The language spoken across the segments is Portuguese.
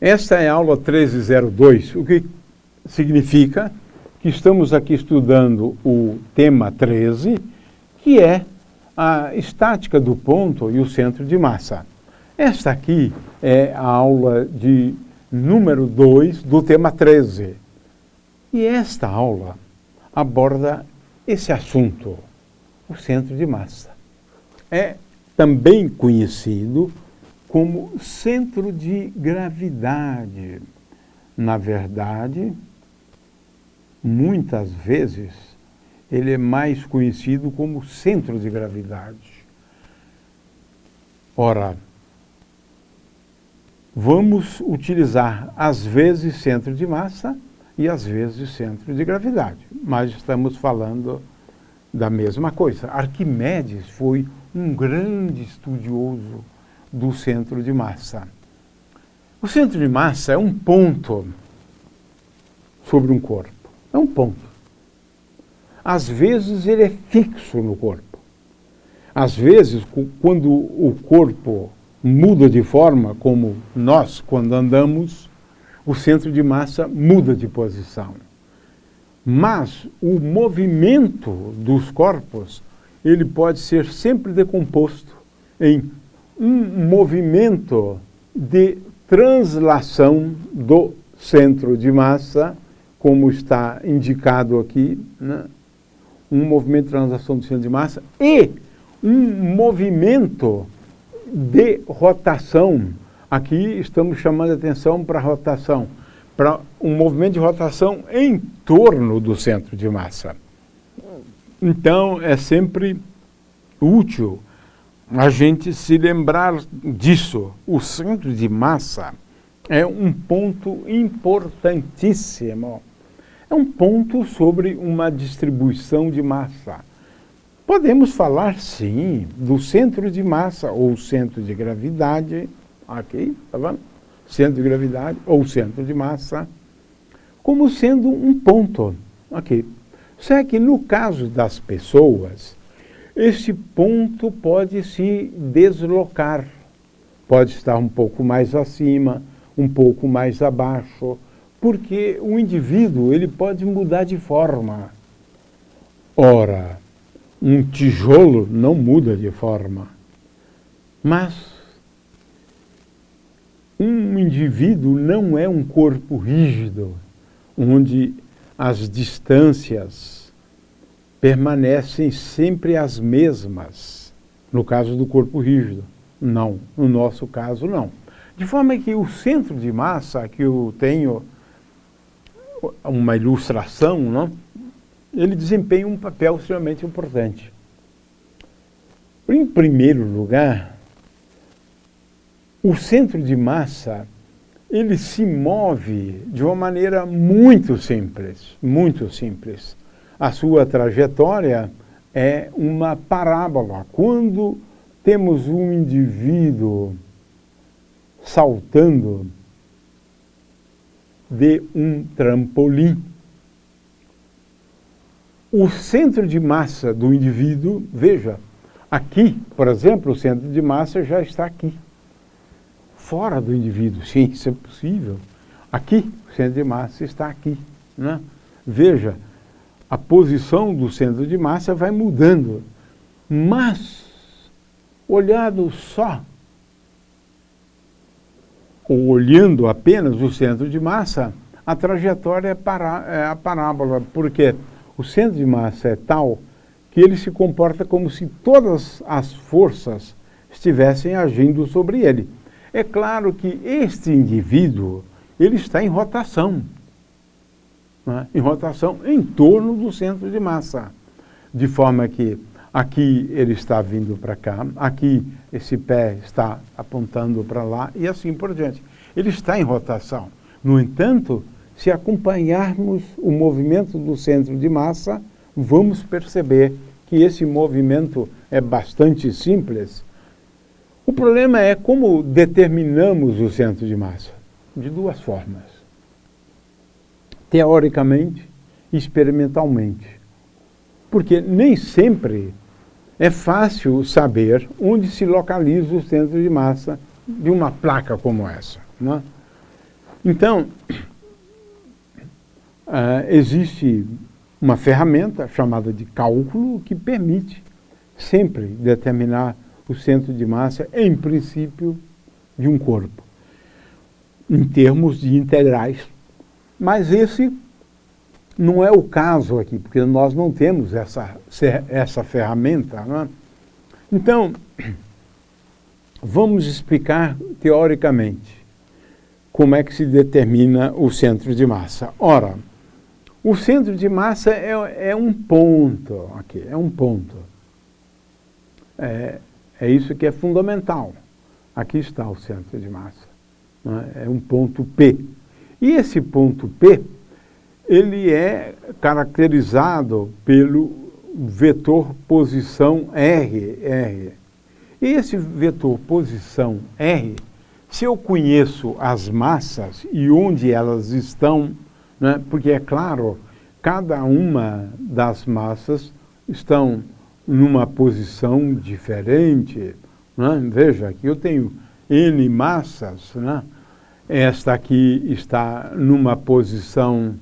Esta é a aula 1302, o que significa que estamos aqui estudando o tema 13, que é a estática do ponto e o centro de massa. Esta aqui é a aula de número 2 do tema 13. E esta aula aborda esse assunto, o centro de massa. É também conhecido como centro de gravidade. Na verdade, muitas vezes, ele é mais conhecido como centro de gravidade. Ora, vamos utilizar às vezes centro de massa e às vezes centro de gravidade, mas estamos falando da mesma coisa. Arquimedes foi um grande estudioso do centro de massa. O centro de massa é um ponto sobre um corpo. É um ponto. Às vezes ele é fixo no corpo. Às vezes, quando o corpo muda de forma, como nós, quando andamos, o centro de massa muda de posição. Mas o movimento dos corpos, ele pode ser sempre decomposto em um movimento de translação do centro de massa, como está indicado aqui, né? Um movimento de translação do centro de massa e um movimento de rotação. Aqui estamos chamando a atenção para a rotação, para um movimento de rotação em torno do centro de massa. Então, é sempre útil a gente se lembrar disso. O centro de massa é um ponto importantíssimo. É um ponto sobre uma distribuição de massa. Podemos falar, sim, do centro de massa ou centro de gravidade, aqui, tá vendo? Centro de gravidade ou centro de massa, como sendo um ponto, aqui. Só que no caso das pessoas, esse ponto pode se deslocar, pode estar um pouco mais acima, um pouco mais abaixo, porque o indivíduo ele pode mudar de forma. Ora, um tijolo não muda de forma, mas um indivíduo não é um corpo rígido, onde as distâncias permanecem sempre as mesmas, no caso do corpo rígido. Não, no nosso caso não. De forma que o centro de massa, que eu tenho uma ilustração, não? Ele desempenha um papel extremamente importante. Em primeiro lugar, o centro de massa, ele se move de uma maneira muito simples, muito simples. A sua trajetória é uma parábola. Quando temos um indivíduo saltando de um trampolim, o centro de massa do indivíduo, veja, aqui, por exemplo, o centro de massa já está aqui. Fora do indivíduo, sim, isso é possível. Aqui, o centro de massa está aqui, né? Veja, a posição do centro de massa vai mudando. Mas, olhando só, ou olhando apenas o centro de massa, a trajetória é a parábola, porque o centro de massa é tal que ele se comporta como se todas as forças estivessem agindo sobre ele. É claro que este indivíduo, ele está em rotação, né? Em rotação em torno do centro de massa, de forma que aqui ele está vindo para cá, aqui esse pé está apontando para lá e assim por diante. Ele está em rotação. No entanto, se acompanharmos o movimento do centro de massa, vamos perceber que esse movimento é bastante simples. O problema é como determinamos o centro de massa. De duas formas. Teoricamente e experimentalmente. Porque nem sempre é fácil saber onde se localiza o centro de massa de uma placa como essa, né? Então, existe uma ferramenta chamada de cálculo que permite sempre determinar o centro de massa, em princípio, de um corpo, em termos de integrais. Mas esse não é o caso aqui, porque nós não temos essa ferramenta, não é? Então, vamos explicar teoricamente como é que se determina o centro de massa. Ora, o centro de massa é um ponto aqui, é um ponto. É isso que é fundamental. Aqui está o centro de massa, né? É um ponto P. E esse ponto P, ele é caracterizado pelo vetor posição R. E esse vetor posição R, se eu conheço as massas e onde elas estão, né? Porque é claro, cada uma das massas estão numa posição diferente, né? Veja, aqui eu tenho N massas, né? Esta aqui está numa posição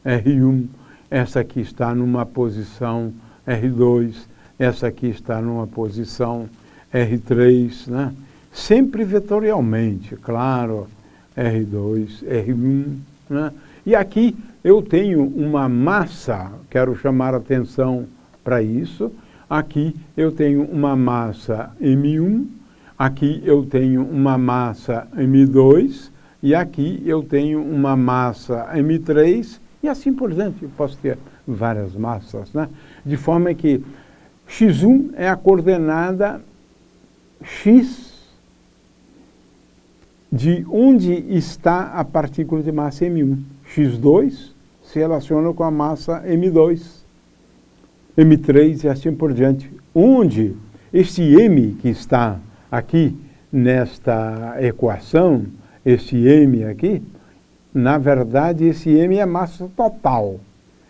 R1, essa aqui está numa posição R2, essa aqui está numa posição R3, né? Sempre vetorialmente, claro, R2, R1, né? E aqui eu tenho uma massa, quero chamar a atenção para isso. Aqui eu tenho uma massa M1, aqui eu tenho uma massa M2, e aqui eu tenho uma massa M3, e assim por diante. Eu posso ter várias massas, né? De forma que x1 é a coordenada x de onde está a partícula de massa M1. x2 se relaciona com a massa M2. M3 e assim por diante, onde esse M que está aqui nesta equação, esse M aqui, na verdade esse M é a massa total,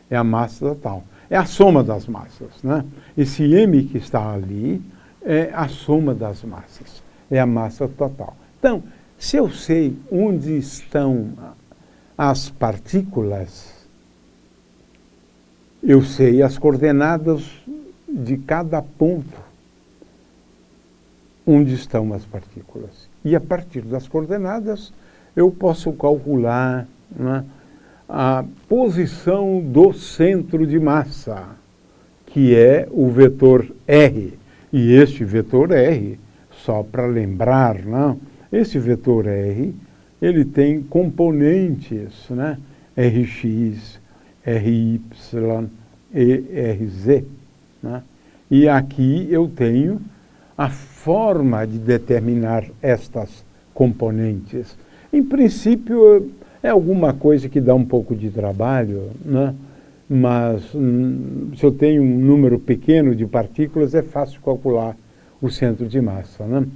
é a massa total, é a soma das massas, né? Esse M que está ali é a soma das massas, é a massa total. Então, se eu sei onde estão as partículas, eu sei as coordenadas de cada ponto onde estão as partículas. E a partir das coordenadas, eu posso calcular, né, a posição do centro de massa, que é o vetor R. E este vetor R, só para lembrar, né, esse vetor R, ele tem componentes, né, Rx, Ry e Rz, né? E aqui eu tenho a forma de determinar estas componentes. Em princípio, é alguma coisa que dá um pouco de trabalho, né? Mas se eu tenho um número pequeno de partículas, é fácil calcular o centro de massa, né?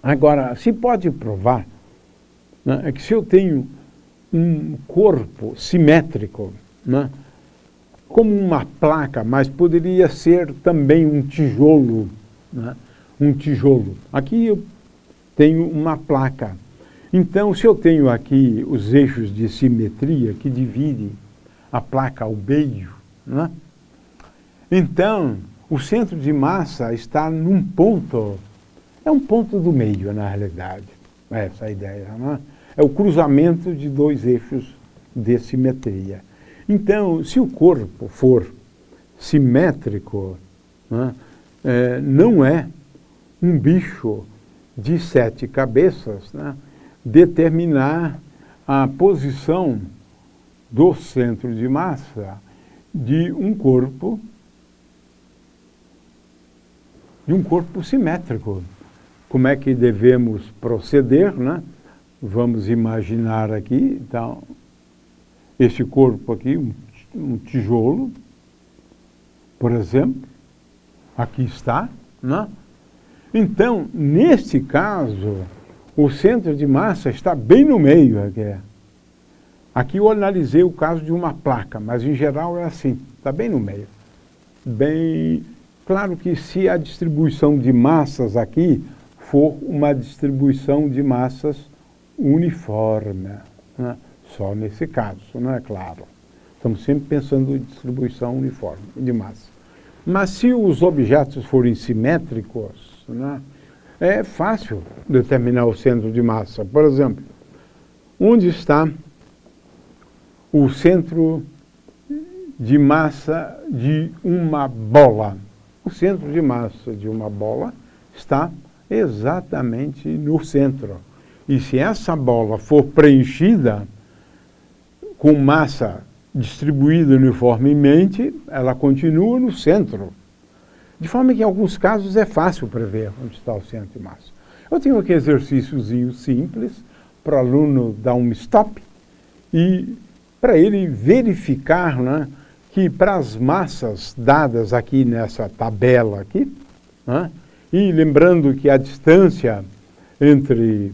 Agora, se pode provar, né, é que se eu tenho um corpo simétrico, né, como uma placa, mas poderia ser também um tijolo, né, um tijolo. Aqui eu tenho uma placa. Então, se eu tenho aqui os eixos de simetria que dividem a placa ao meio, né, então o centro de massa está num ponto, é um ponto do meio, na realidade, é essa a ideia, né? É o cruzamento de dois eixos de simetria. Então, se o corpo for simétrico, né, não é um bicho de 7 cabeças, né, determinar a posição do centro de massa de um corpo simétrico. Como é que devemos proceder, né? Vamos imaginar aqui, então, este corpo aqui, um tijolo, por exemplo, aqui está, né? Então, neste caso, o centro de massa está bem no meio. Aqui eu analisei o caso de uma placa, mas em geral é assim, está bem no meio. Bem, claro que se a distribuição de massas aqui for uma distribuição de massas uniforme, né? Só nesse caso, não é claro. Estamos sempre pensando em distribuição uniforme de massa. Mas se os objetos forem simétricos, né, é fácil determinar o centro de massa. Por exemplo, onde está o centro de massa de uma bola? O centro de massa de uma bola está exatamente no centro. E se essa bola for preenchida com massa distribuída uniformemente, ela continua no centro. De forma que, em alguns casos, é fácil prever onde está o centro de massa. Eu tenho aqui exercíciozinho simples para o aluno dar um stop e para ele verificar, né, que para as massas dadas aqui nessa tabela aqui, né, e lembrando que a distância entre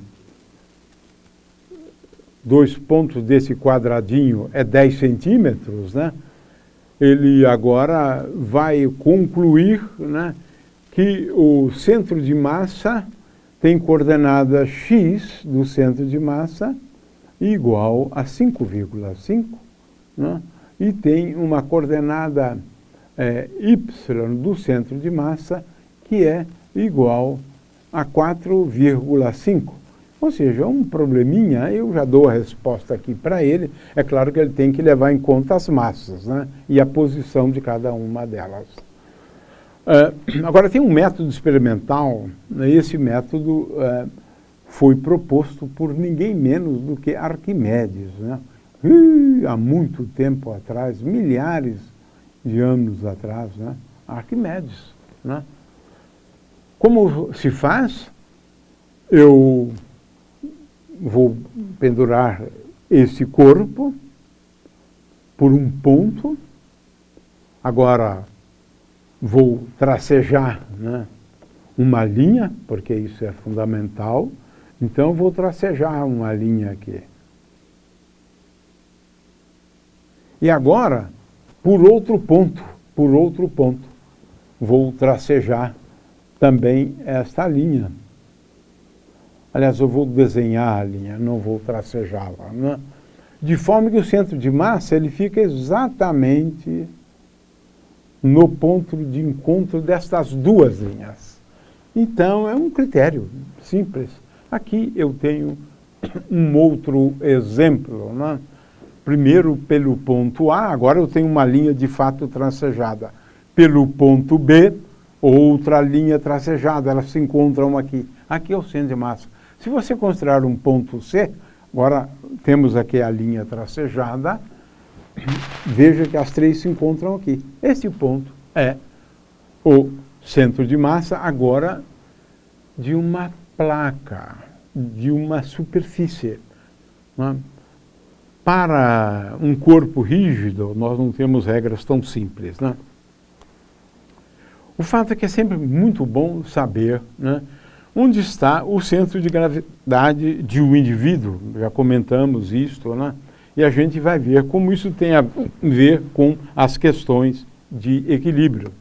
dois pontos desse quadradinho é 10 centímetros, né? Ele agora vai concluir, né, que o centro de massa tem coordenada x do centro de massa igual a 5,5, né? E tem uma coordenada y do centro de massa que é igual a 4,5. Ou seja, um probleminha, eu já dou a resposta aqui para ele. É claro que ele tem que levar em conta as massas, né, e a posição de cada uma delas. Agora, tem um método experimental, né, esse método foi proposto por ninguém menos do que Arquimedes, né? Há muito tempo atrás, milhares de anos atrás, né? Arquimedes, né? Como se faz? Eu vou pendurar esse corpo por um ponto. Agora vou tracejar, né, uma linha, porque isso é fundamental. Então vou tracejar uma linha aqui. E agora, por outro ponto, vou tracejar também esta linha. Aliás, eu vou desenhar a linha, não vou tracejá-la, né? De forma que o centro de massa ele fica exatamente no ponto de encontro destas duas linhas. Então, é um critério simples. Aqui eu tenho um outro exemplo, né? Primeiro pelo ponto A, agora eu tenho uma linha de fato tracejada. Pelo ponto B, outra linha tracejada, elas se encontram aqui. Aqui é o centro de massa. Se você considerar um ponto C, agora temos aqui a linha tracejada, veja que as três se encontram aqui. Este ponto é o centro de massa, agora, de uma placa, de uma superfície, né? Para um corpo rígido, nós não temos regras tão simples, né? O fato é que é sempre muito bom saber, né, onde está o centro de gravidade de um indivíduo. Já comentamos isto, né? E a gente vai ver como isso tem a ver com as questões de equilíbrio.